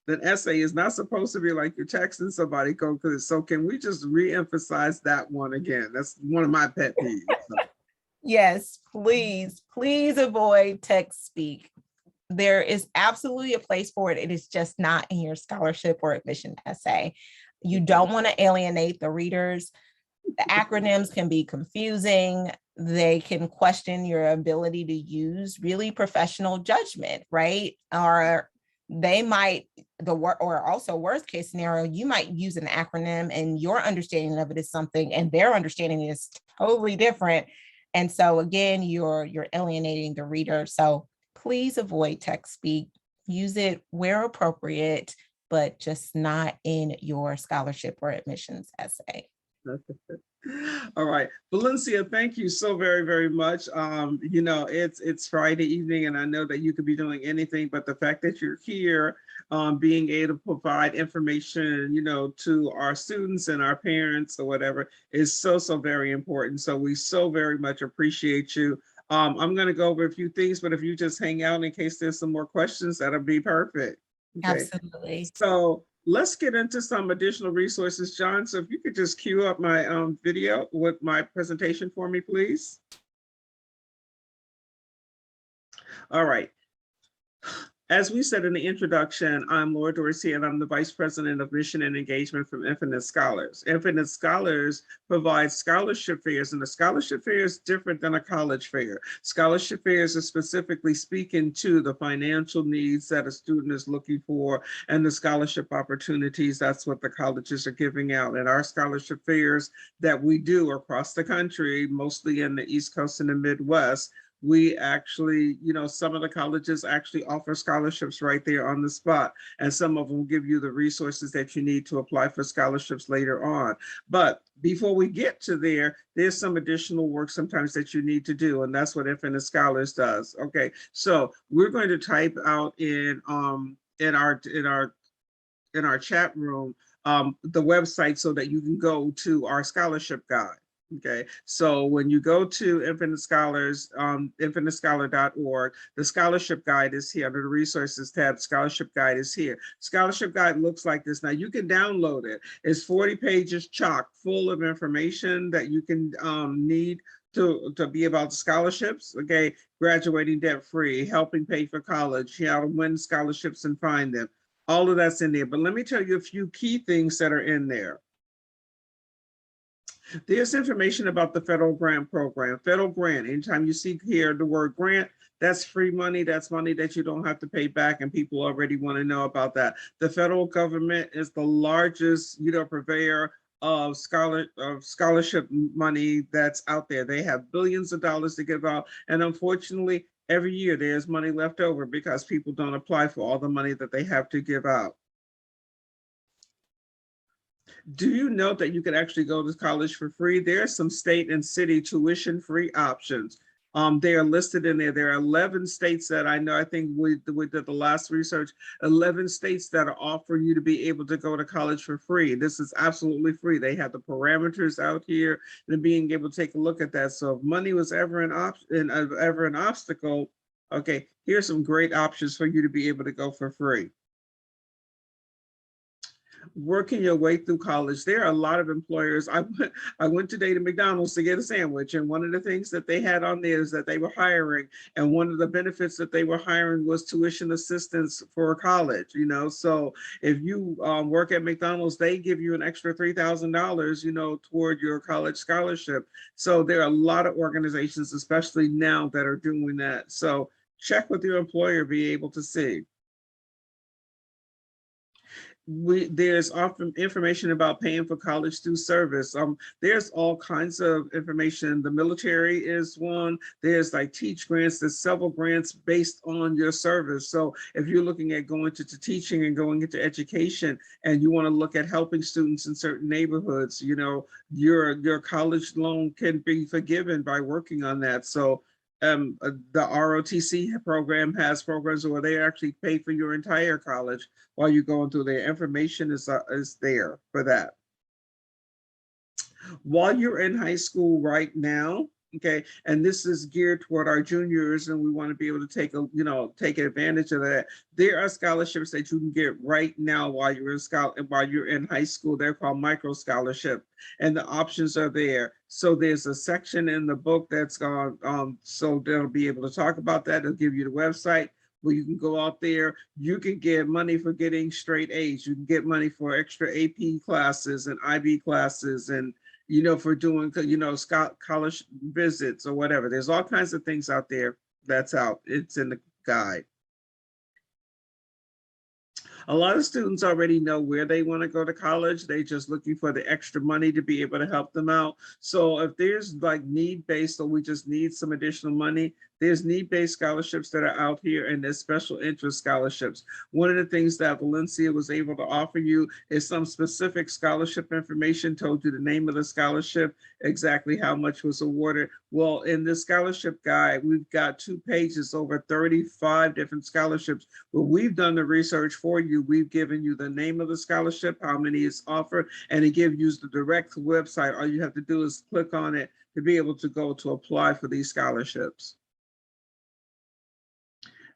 the essay is not supposed to be like you're texting somebody. So can we just re-emphasize that one again? That's one of my pet peeves. So. Yes, please avoid text speak. There is absolutely a place for it. It is just not in your scholarship or admission essay. You don't want to alienate the readers. The acronyms can be confusing. They can question your ability to use really professional judgment, right? Or they might, or also worst case scenario, you might use an acronym and your understanding of it is something and their understanding is totally different. And so again, you're alienating the reader. So please avoid text speak, use it where appropriate, but just not in your scholarship or admissions essay. All right, Valencia, thank you so very, very much. It's Friday evening and I know that you could be doing anything, but the fact that you're here, being able to provide information, to our students and our parents or whatever is so, so very important. So we so very much appreciate you. I'm going to go over a few things, but if you just hang out in case there's some more questions, that'll be perfect. Okay. Absolutely. So let's get into some additional resources, John. So if you could just cue up my video with my presentation for me, please. All right. As we said in the introduction, I'm Laura Dorsey, and I'm the Vice President of Mission and Engagement from Infinite Scholars. Infinite Scholars provides scholarship fairs, and the scholarship fair is different than a college fair. Scholarship fairs are specifically speaking to the financial needs that a student is looking for and the scholarship opportunities. That's what the colleges are giving out. And our scholarship fairs that we do across the country, mostly in the East Coast and the Midwest, we actually, some of the colleges actually offer scholarships right there on the spot, and some of them will give you the resources that you need to apply for scholarships later on. But before we get to there, there's some additional work sometimes that you need to do, and that's what Infinite Scholars does. Okay, so we're going to type out in our chat room the website so that you can go to our scholarship guide. Okay, so when you go to Infinite Scholars, infinitescholar.org, the scholarship guide is here under the resources tab. Scholarship guide is here. Scholarship guide looks like this. Now you can download it. It's 40 pages chock full of information that you can need to be about the scholarships. Okay, graduating debt free, helping pay for college, how to win scholarships and find them. All of that's in there. But let me tell you a few key things that are in there. There's information about the federal grant program. Federal grant, anytime you see here the word grant, that's free money. That's money that you don't have to pay back, and people already want to know about that. The federal government is the largest, purveyor of scholarship money that's out there. They have billions of dollars to give out, and unfortunately, every year there's money left over because people don't apply for all the money that they have to give out. Do you know that you can actually go to college for free? There are some state and city tuition-free options. They are listed in there. There are 11 states that I know, I think we did the last research, 11 states that are offering you to be able to go to college for free. This is absolutely free. They have the parameters out here and being able to take a look at that. So if money was ever an obstacle, okay, here's some great options for you to be able to go for free. Working your way through college. There are a lot of employers. I went today to McDonald's to get a sandwich, and one of the things that they had on there is that they were hiring, and one of the benefits that they were hiring was tuition assistance for college. So if you work at McDonald's, they give you an extra $3,000, toward your college scholarship. So there are a lot of organizations, especially now, that are doing that. So check with your employer, be able to see. There's often information about paying for college through service. There's all kinds of information. The military is one. There's like teach grants. There's several grants based on your service. So if you're looking at going to teaching and going into education, and you want to look at helping students in certain neighborhoods, your college loan can be forgiven by working on that. So the ROTC program has programs where they actually pay for your entire college while you're going through there. Information is there for that. While you're in high school right now, okay, and this is geared toward our juniors, and we want to be able to take advantage of that. There are scholarships that you can get right now while you're in high school. They're called micro scholarship, and the options are there. So there's a section in the book that's gone. So they'll be able to talk about that. They'll give you the website where you can go out there. You can get money for getting straight A's. You can get money for extra AP classes and IB classes, and for doing, college visits or whatever. There's all kinds of things out there that's out. It's in the guide. A lot of students already know where they want to go to college. They just looking for the extra money to be able to help them out. So if there's like need-based or we just need some additional money, there's need-based scholarships that are out here and there's special interest scholarships. One of the things that Valencia was able to offer you is some specific scholarship information, told you the name of the scholarship, exactly how much was awarded. Well, in this scholarship guide, we've got 2 pages, over 35 different scholarships. Where we've done the research for you. We've given you the name of the scholarship, how many is offered, and it gives you the direct website. All you have to do is click on it to be able to go to apply for these scholarships.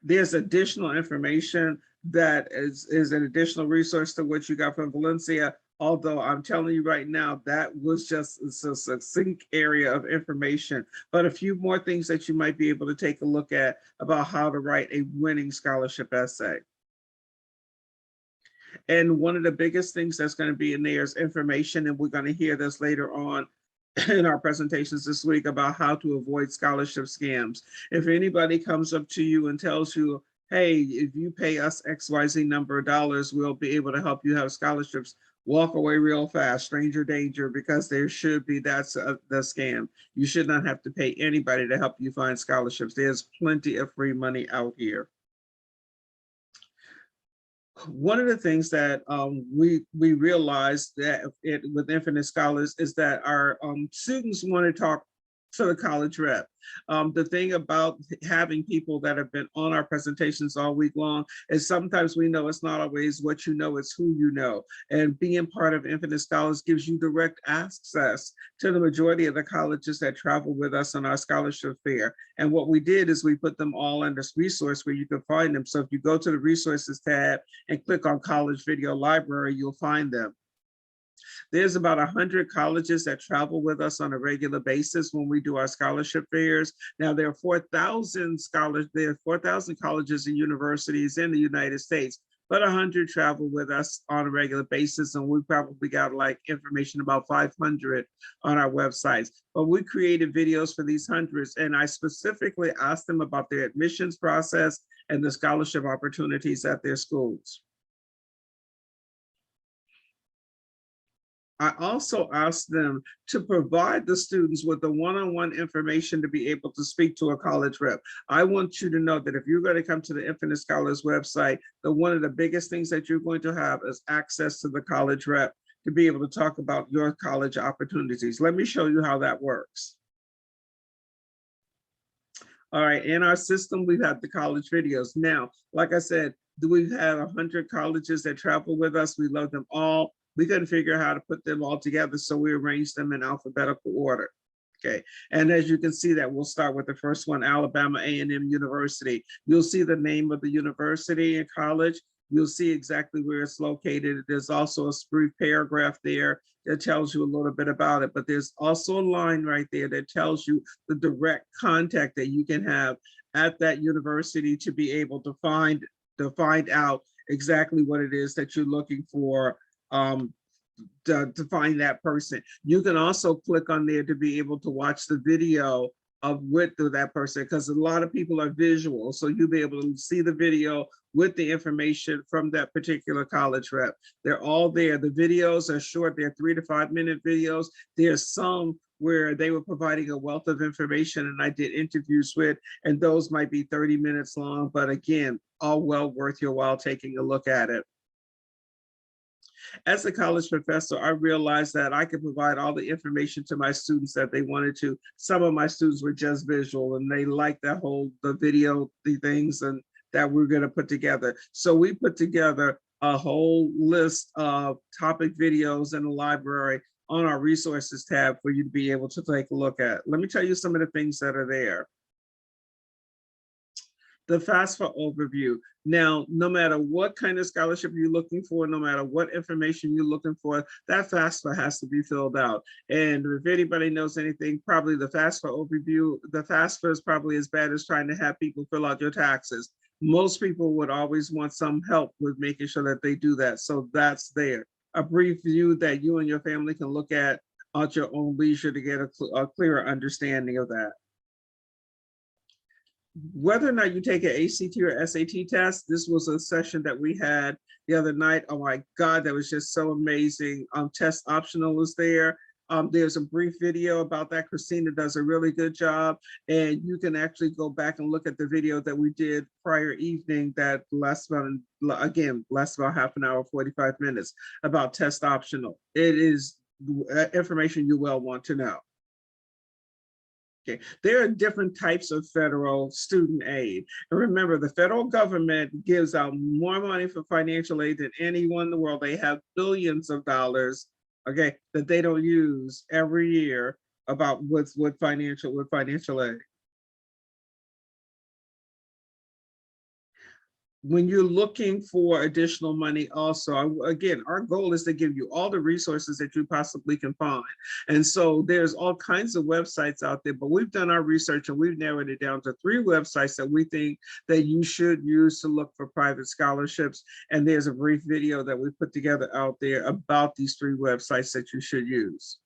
There's additional information that is an additional resource to what you got from Valencia. Although I'm telling you right now, that was just a succinct area of information, but a few more things that you might be able to take a look at about how to write a winning scholarship essay. And one of the biggest things that's going to be in there is information, and we're going to hear this later on in our presentations this week about how to avoid scholarship scams. If anybody comes up to you and tells you, hey, if you pay us XYZ number of dollars, we'll be able to help you have scholarships, walk away real fast, stranger danger, because there should be, that's the scam. You should not have to pay anybody to help you find scholarships. There's plenty of free money out here. One of the things that we realized that with Infinite Scholars is that our students want to talk to the college rep. The thing about having people that have been on our presentations all week long is sometimes we know it's not always what you know, it's who you know. And being part of Infinite Scholars gives you direct access to the majority of the colleges that travel with us on our scholarship fair. And what we did is we put them all in this resource where you can find them. So if you go to the resources tab and click on College Video Library, you'll find them. There's about 100 colleges that travel with us on a regular basis when we do our scholarship fairs. Now there are 4,000 colleges and universities in the United States, but 100 travel with us on a regular basis, and we probably got like information about 500 on our websites. But we created videos for these hundreds, and I specifically asked them about their admissions process and the scholarship opportunities at their schools. I also asked them to provide the students with the one-on-one information to be able to speak to a college rep. I want you to know that if you're going to come to the Infinite Scholars website, that one of the biggest things that you're going to have is access to the college rep to be able to talk about your college opportunities. Let me show you how that works. All right, in our system, we've had the college videos. Now, like I said, we've had 100 colleges that travel with us. We love them all. We couldn't figure out how to put them all together, so we arranged them in alphabetical order. Okay, and as you can see that we'll start with the first one, Alabama A&M University. You'll see the name of the university and college. You'll see exactly where it's located. There's also a brief paragraph there that tells you a little bit about it, but there's also a line right there that tells you the direct contact that you can have at that university to be able to find out exactly what it is that you're looking for to find that person. You can also click on there to be able to watch the video of with that person, because a lot of people are visual, so you'll be able to see the video with the information from that particular college rep. They're all there. The videos are short, they're 3 to 5 minute videos. There's some where they were providing a wealth of information and I did interviews with, and those might be 30 minutes long, but again, all well worth your while taking a look at it. As a college professor, I realized that I could provide all the information to my students that they wanted to. Some of my students were just visual and they liked that the video, the things and that we're going to put together. So we put together a whole list of topic videos in the library on our resources tab for you to be able to take a look at. Let me tell you some of the things that are there. The FAFSA overview. Now, no matter what kind of scholarship you're looking for, no matter what information you're looking for, that FAFSA has to be filled out. And if anybody knows anything, probably the FAFSA overview, the FAFSA is probably as bad as trying to have people fill out your taxes. Most people would always want some help with making sure that they do that. So that's there. A brief view that you and your family can look at your own leisure to get a clearer understanding of that. whether or not you take an ACT or SAT test, this was a session that we had the other night. Oh my God, that was just so amazing. Test optional was there. There's a brief video about that. Christina does a really good job, and you can actually go back and look at the video that we did prior evening that lasts about half an hour, 45 minutes about test optional. It is information you will want to know. Okay, there are different types of federal student aid. And remember, the federal government gives out more money for financial aid than anyone in the world. They have billions of dollars, okay, that they don't use every year about with financial aid. When you're looking for additional money also, again, our goal is to give you all the resources that you possibly can find. And so there's all kinds of websites out there, but we've done our research and we've narrowed it down to 3 websites that we think that you should use to look for private scholarships. And there's a brief video that we put together out there about these 3 websites that you should use.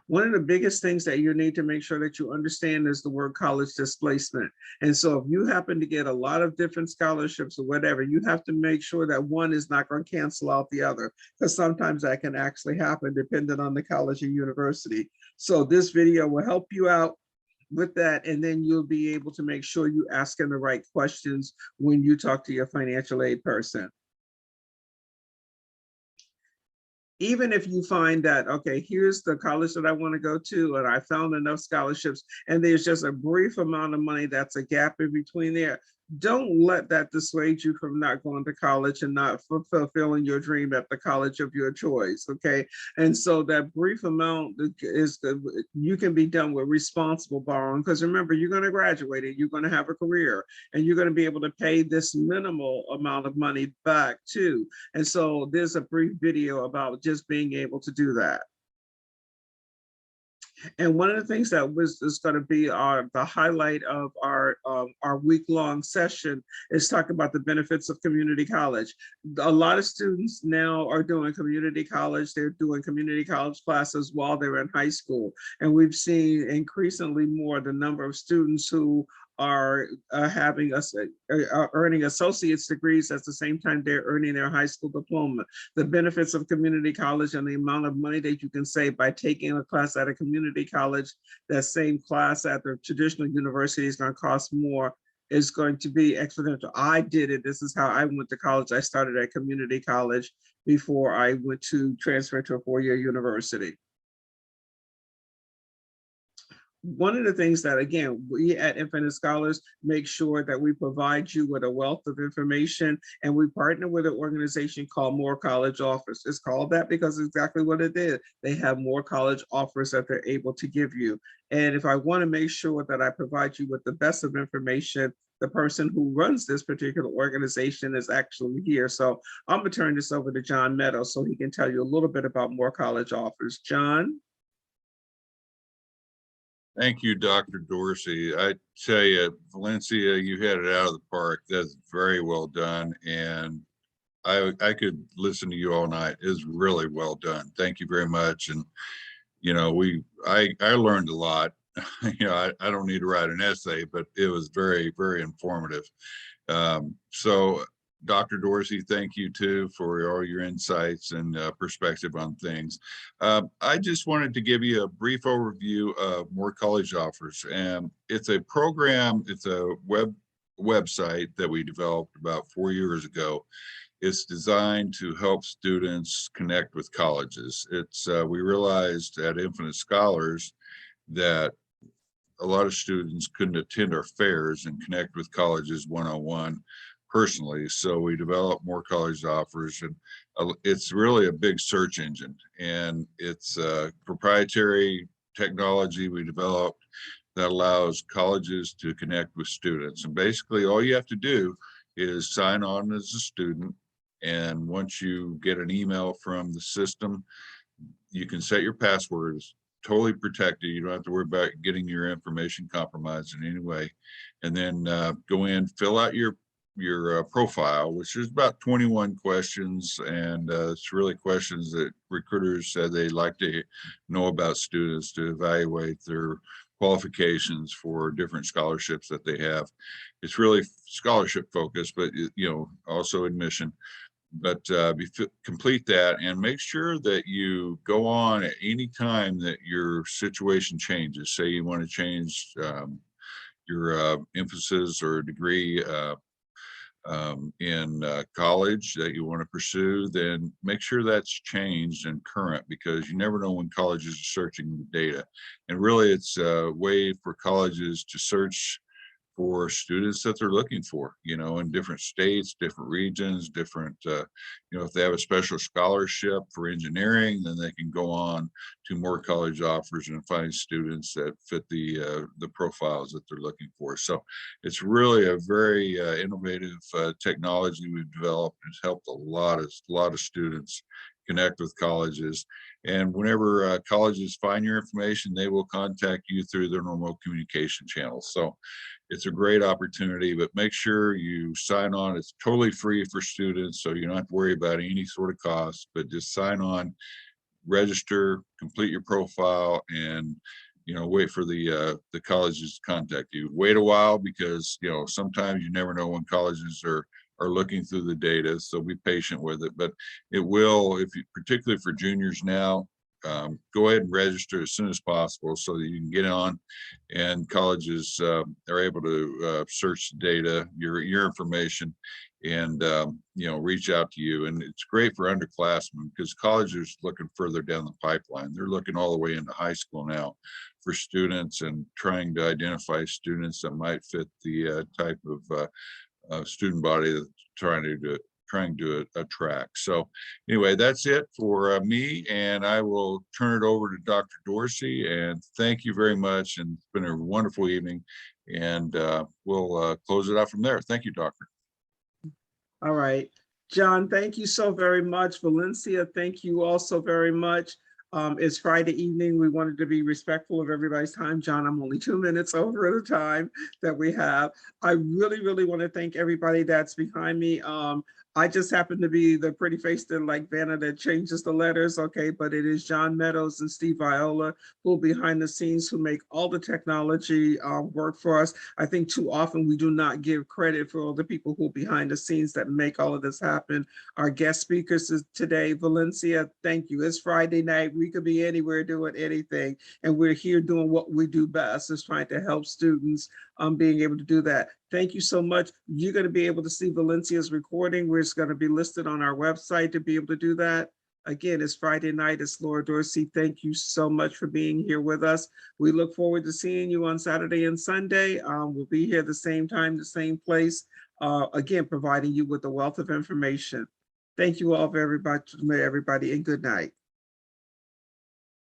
One of the biggest things that you need to make sure that you understand is the word college displacement. And so if you happen to get a lot of different scholarships or whatever, you have to make sure that one is not going to cancel out the other, because sometimes that can actually happen depending on the college or university. So this video will help you out with that, and then you'll be able to make sure you ask them the right questions when you talk to your financial aid person. Even if you find that, okay, here's the college that I want to go to, and I found enough scholarships, and there's just a brief amount of money that's a gap in between there, don't let that dissuade you from not going to college and not fulfilling your dream at the college of your choice, okay? And so that brief amount is, you can be done with responsible borrowing, because remember, you're going to graduate and you're going to have a career, and you're going to be able to pay this minimal amount of money back too. And so there's a brief video about just being able to do that. And one of the things that is going to be the highlight of our week-long session is talking about the benefits of community college. A lot of students now are doing community college. They're doing community college classes while they're in high school. And we've seen increasingly more the number of students who are earning associate's degrees at the same time they're earning their high school diploma. The benefits of community college and the amount of money that you can save by taking a class at a community college, that same class at the traditional university is going to cost more, is going to be exponential. I did it. This is how I went to college. I started at community college before I went to transfer to a 4-year university. One of the things that, again, we at Infinite Scholars make sure that we provide you with a wealth of information, and we partner with an organization called More College Offers. It's called that because it's exactly what it is. They have more college offers that they're able to give you. And if I want to make sure that I provide you with the best of information, the person who runs this particular organization is actually here. So I'm going to turn this over to John Meadows so he can tell you a little bit about More College Offers. John? Thank you, Dr. Dorsey. I tell you, Valencia, you had it out of the park. That's very well done. And I could listen to you all night. It's really well done. Thank you very much. And, you know, I learned a lot. You know, I don't need to write an essay, but it was very, very informative. So Dr. Dorsey, thank you too for all your insights and perspective on things. I just wanted to give you a brief overview of More College Offers. And it's a program, it's a website that we developed about 4 years ago. It's designed to help students connect with colleges. It's we realized at Infinite Scholars that a lot of students couldn't attend our fairs and connect with colleges one-on-one personally. So we developed More College Offers, and it's really a big search engine, and it's proprietary technology we developed that allows colleges to connect with students. And basically all you have to do is sign on as a student. And once you get an email from the system, you can set your password. It's totally protected. You don't have to worry about getting your information compromised in any way. And then go in, fill out your profile, which is about 21 questions, and it's really questions that recruiters said they like to know about students to evaluate their qualifications for different scholarships that they have. It's really scholarship focused, but also admission. But complete that and make sure that you go on at any time that your situation changes. Say you want to change your emphasis or degree in college that you want to pursue, then make sure that's changed and current, because you never know when colleges are searching the data. And really, it's a way for colleges to search for students that they're looking for, in different states, different regions, different, if they have a special scholarship for engineering, then they can go on to more college offers and find students that fit the profiles that they're looking for. So it's really a very innovative technology we've developed. It's helped a lot of students connect with colleges. And whenever colleges find your information, they will contact you through their normal communication channels. So it's a great opportunity, but make sure you sign on. It's totally free for students, so you don't have to worry about any sort of cost, but just sign on, register, complete your profile, and wait for the colleges to contact you. Wait a while, because sometimes you never know when colleges are looking through the data, so be patient with it. But it will, particularly for juniors now, go ahead and register as soon as possible so that you can get on, and colleges are able to search the data, your information, and reach out to you. And it's great for underclassmen, because colleges looking further down the pipeline. They're looking all the way into high school now for students, and trying to identify students that might fit the type of student body that's trying to attract. So anyway, that's it for me, and I will turn it over to Dr. Dorsey. And thank you very much, and it's been a wonderful evening, and we'll close it out from there. Thank you, Doctor. All right, John, thank you so very much. Valencia, thank you also very much. It's Friday evening. We wanted to be respectful of everybody's time. John, I'm only 2 minutes over the time that we have. I really want to thank everybody that's behind me. I just happen to be the pretty face that, like Vanna, that changes the letters, okay? But it is John Meadows and Steve Viola who are behind the scenes, who make all the technology work for us. I think too often we do not give credit for all the people who are behind the scenes that make all of this happen. Our guest speakers is today, Valencia, thank you. It's Friday night. We could be anywhere doing anything, and we're here doing what we do best, is trying to help students being able to do that. Thank you so much. You're going to be able to see Valencia's recording, where it's going to be listed on our website to be able to do that. Again, it's Friday night. It's Laura Dorsey. Thank you so much for being here with us. We look forward to seeing you on Saturday and Sunday. We'll be here the same time, the same place, again, providing you with a wealth of information. Thank you all very much, everybody, and good night.